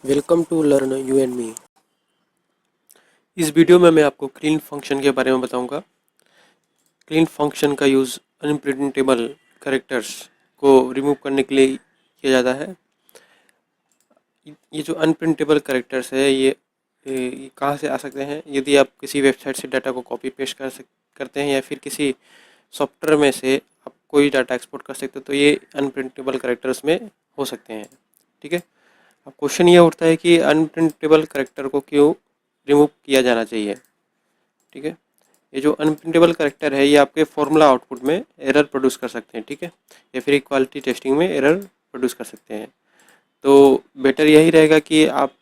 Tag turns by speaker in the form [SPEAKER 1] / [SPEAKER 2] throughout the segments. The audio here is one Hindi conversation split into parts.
[SPEAKER 1] Welcome to learn you and me. इस वीडियो में मैं आपको क्लीन फंक्शन के बारे में बताऊंगा। क्लीन फंक्शन का यूज़ अनप्रिंटेबल कैरेक्टर्स को रिमूव करने के लिए किया जाता है। ये जो अनप्रिंटेबल कैरेक्टर्स है ये कहाँ से आ सकते हैं? यदि आप किसी वेबसाइट से डाटा को कॉपी पेस्ट करते हैं या फिर किसी सॉफ्टवेयर में से आप कोई डाटा एक्सपोर्ट कर सकते हो, तो ये अनप्रिंटेबल कैरेक्टर्स में हो सकते हैं। ठीक है। अब क्वेश्चन ये उठता है कि अनप्रिंटेबल कैरेक्टर को क्यों रिमूव किया जाना चाहिए। ठीक है। ये जो अनप्रिंटेबल कैरेक्टर है ये आपके फॉर्मूला आउटपुट में एरर प्रोड्यूस कर सकते हैं। ठीक है। या फिर इक्वालिटी टेस्टिंग में एरर प्रोड्यूस कर सकते हैं। तो बेटर यही रहेगा कि आप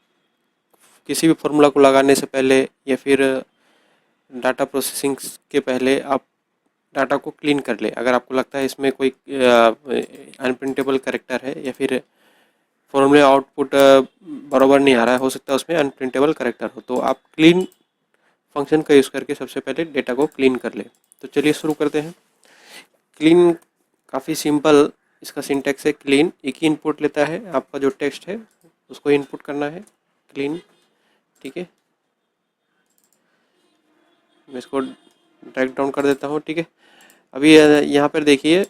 [SPEAKER 1] किसी भी फॉर्मूला को लगाने से पहले या फिर डाटा प्रोसेसिंग के पहले आप डाटा को क्लीन कर ले। अगर आपको लगता है इसमें कोई अनप्रिंटेबल कैरेक्टर है या फिर फॉर्मूले आउटपुट बराबर नहीं आ रहा है, हो सकता है उसमें अनप्रिंटेबल कैरेक्टर हो, तो आप क्लीन फंक्शन का यूज़ करके सबसे पहले डेटा को क्लीन कर ले। तो चलिए शुरू करते हैं। क्लीन काफ़ी सिंपल इसका सिंटैक्स है। क्लीन एक ही इनपुट लेता है, आपका जो टेक्स्ट है उसको इनपुट करना है क्लीन। ठीक है। मैं इसको ड्रैग डाउन कर देता हूँ। ठीक है। अभी यहाँ पर देखिए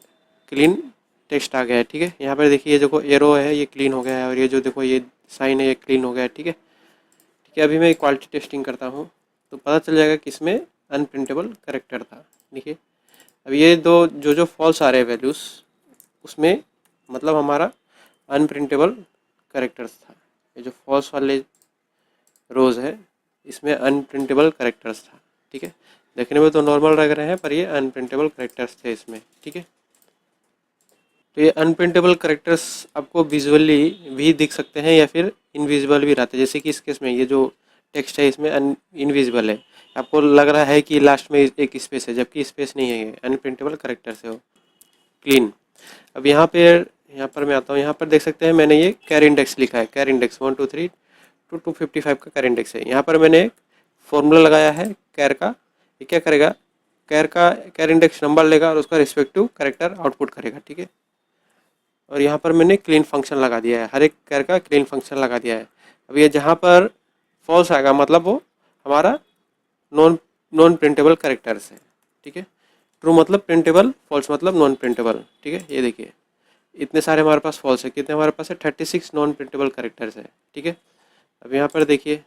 [SPEAKER 1] क्लीन टेक्स्ट आ गया है। ठीक है। यहाँ पर देखिए देखो एरो है ये क्लीन हो गया है, और ये जो देखो ये साइन है ये क्लीन हो गया है। ठीक है। ठीक है। अभी मैं क्वालिटी टेस्टिंग करता हूँ तो पता चल जाएगा कि इसमें अनप्रिंटेबल कैरेक्टर था। देखिए अब ये दो जो फॉल्स आ रहे हैं वैल्यूज़, उसमें मतलब हमारा अनप्रिंटेबल कैरेक्टर्स था। ये जो फॉल्स वाले रोज़ है इसमें अनप्रिंटेबल कैरेक्टर्स था। ठीक है। देखने में तो नॉर्मल लग रहे हैं पर ये अनप्रिंटेबल कैरेक्टर्स थे इसमें। ठीक है। तो ये अनप्रिंटेबल कैरेक्टर्स आपको विजुअली भी दिख सकते हैं या फिर इनविजिबल भी रहते हैं। जैसे कि इस केस में ये जो टेक्स्ट है इसमें इनविजिबल है, आपको लग रहा है कि लास्ट में एक स्पेस है, जबकि स्पेस नहीं है, अनप्रिंटेबल कैरेक्टर से हो क्लीन। अब यहाँ पर मैं आता हूँ। यहाँ पर देख सकते हैं मैंने ये कैर इंडेक्स लिखा है। कैर इंडेक्स 1 2 3 to 255 का कैर इंडेक्स है। यहाँ पर मैंने एक फॉर्मूला लगाया है कैर का। ये क्या करेगा, कैर इंडेक्स नंबर लेगा और उसका रिस्पेक्टिव कैरेक्टर आउटपुट करेगा। ठीक है। और यहाँ पर मैंने क्लीन फंक्शन लगा दिया है, हर एक कैर का क्लीन फंक्शन लगा दिया है। अब ये जहाँ पर फॉल्स आएगा मतलब वो हमारा नॉन नॉन प्रिंटेबल कैरेक्टर्स है। ठीक है। ट्रू मतलब प्रिंटेबल, फॉल्स मतलब नॉन प्रिंटेबल। ठीक है। ये देखिए इतने सारे हमारे पास फॉल्स है, कितने हमारे पास है 36 नॉन प्रिंटेबल कैरेक्टर्स है। ठीक है। अब यहाँ पर देखिए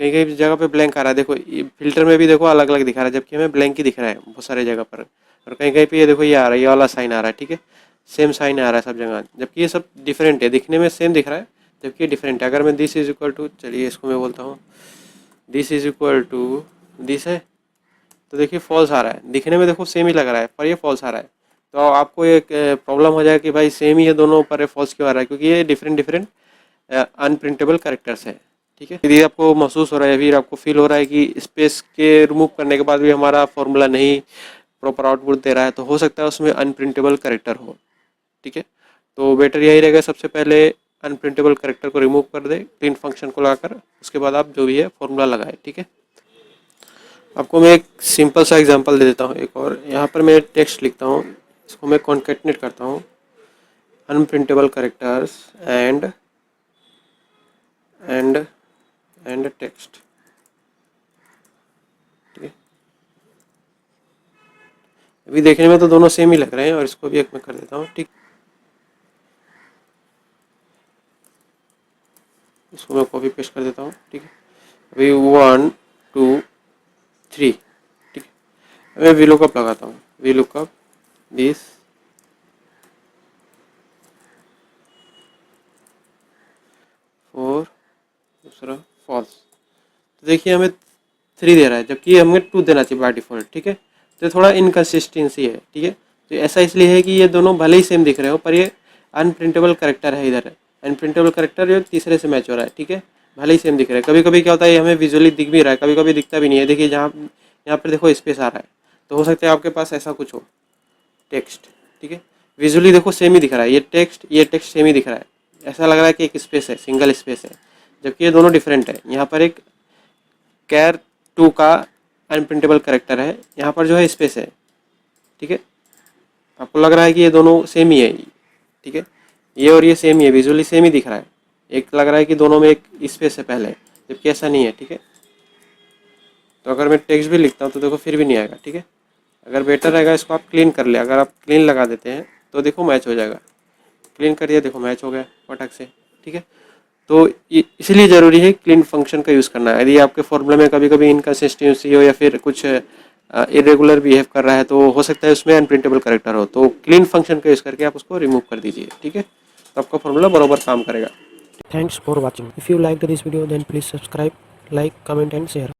[SPEAKER 1] कहीं कहीं जगह पे ब्लैंक आ रहा है। देखो ये फिल्टर में भी देखो अलग अलग दिखा रहा है, जबकि हमें ब्लैंक ही दिख रहा है बहुत सारे जगह पर। और कहीं कहीं पे ये देखो ये आ रहा है, ये वाला साइन आ रहा है। ठीक है। सेम साइन आ रहा है सब जगह, जबकि ये सब डिफरेंट है। दिखने में सेम दिख रहा है जबकि ये डिफरेंट है। अगर मैं दिस इज इक्वल टू, चलिए इसको मैं बोलता हूँ this is equal to this है, तो देखिए फॉल्स आ रहा है। दिखने में देखो सेम ही लग रहा है पर ये फॉल्स आ रहा है। तो आपको एक प्रॉब्लम हो जाएगा कि भाई सेम ही है दोनों पर फॉल्स क्यों आ रहा है, क्योंकि ये डिफरेंट डिफरेंट अनप्रिंटेबल कैरेक्टर्स है। ठीक है। यदि आपको महसूस हो रहा है या फिर आपको फील हो रहा है कि स्पेस के रिमूव करने के बाद भी हमारा फॉर्मूला नहीं प्रॉपर आउटपुट दे रहा है, तो हो सकता है उसमें अनप्रिंटेबल कैरेक्टर हो। ठीक है। तो बेटर यही रहेगा सबसे पहले अनप्रिंटेबल कैरेक्टर को रिमूव कर दे क्लीन फंक्शन को लगाकर, उसके बाद आप जो भी है फॉर्मूला लगाए। ठीक है। आपको मैं एक सिंपल सा एग्जांपल दे देता हूँ एक और। यहाँ पर मैं टेक्स्ट लिखता हूँ, इसको मैं कॉन्केटनेट करता हूँ unprintable characters and and and text. ठीक है। अभी देखने में तो दोनों सेम ही लग रहे हैं, और इसको भी एक मैं कर देता हूँ। ठीक, इसको मैं कॉपी पेस्ट कर देता हूँ। ठीक है। अभी 1 2 3। ठीक है। मैं वीलुकअप लगाता हूँ, वीलुकअप दिस फॉर दूसरा फॉल्स। तो देखिए हमें 3 दे रहा है जबकि हमें 2 देना चाहिए बाय डिफॉल्ट। ठीक है। तो थोड़ा इनकन्सिस्टेंसी है। ठीक है। तो ऐसा इसलिए है कि ये दोनों भले ही सेम दिख रहे हो पर ये अनप्रिंटेबल करेक्टर है। इधर अनप्रिंटेबल करेक्टर जो तीसरे से मैच हो रहा है। ठीक है। भले ही सेम दिख रहा है, कभी कभी क्या होता है ये हमें विजुअली दिख भी रहा है, कभी कभी दिखता भी नहीं है। देखिए जहाँ यहाँ पर देखो स्पेस आ रहा है, तो हो सकता है आपके पास ऐसा कुछ हो टेक्स्ट। ठीक है। विजुअली देखो सेम ही दिख रहा है, ये टेक्स्ट सेम ही दिख रहा है। ऐसा लग रहा है कि एक स्पेस है, सिंगल स्पेस है, जबकि ये दोनों डिफरेंट है। यहाँ पर एक कैर 2 का अनप्रिंटेबल करेक्टर है, यहाँ पर जो है स्पेस है। ठीक है। आपको लग रहा है कि ये दोनों सेम ही है। ठीक है। ये और ये सेम ही है, विजुअली सेम ही दिख रहा है। एक लग रहा है कि दोनों में एक स्पेस है पहले, जबकि ऐसा नहीं है, ठीक है। तो अगर मैं टेक्स्ट भी लिखता हूँ तो देखो फिर भी नहीं आएगा, ठीक है। अगर बेटर रहेगा इसको आप क्लीन कर ले, अगर आप क्लीन लगा देते हैं तो देखो मैच हो जाएगा। क्लीन करिए, देखो मैच हो गया फटक से, ठीक है। तो इसलिए ज़रूरी है क्लीन फंक्शन का यूज़ करना है। यदि आपके फॉर्मूले में कभी कभी इनकन्सिस्टेंसी हो या फिर कुछ इरेगुलर बिहेव कर रहा है तो हो सकता है उसमें अनप्रिंटेबल करेक्टर हो, तो क्लीन फंक्शन का यूज़ करके आप उसको रिमूव कर दीजिए, ठीक है। तो आपका फॉर्मूला बराबर काम करेगा।
[SPEAKER 2] Thanks for watching. If you liked this video then please subscribe, like, comment and share.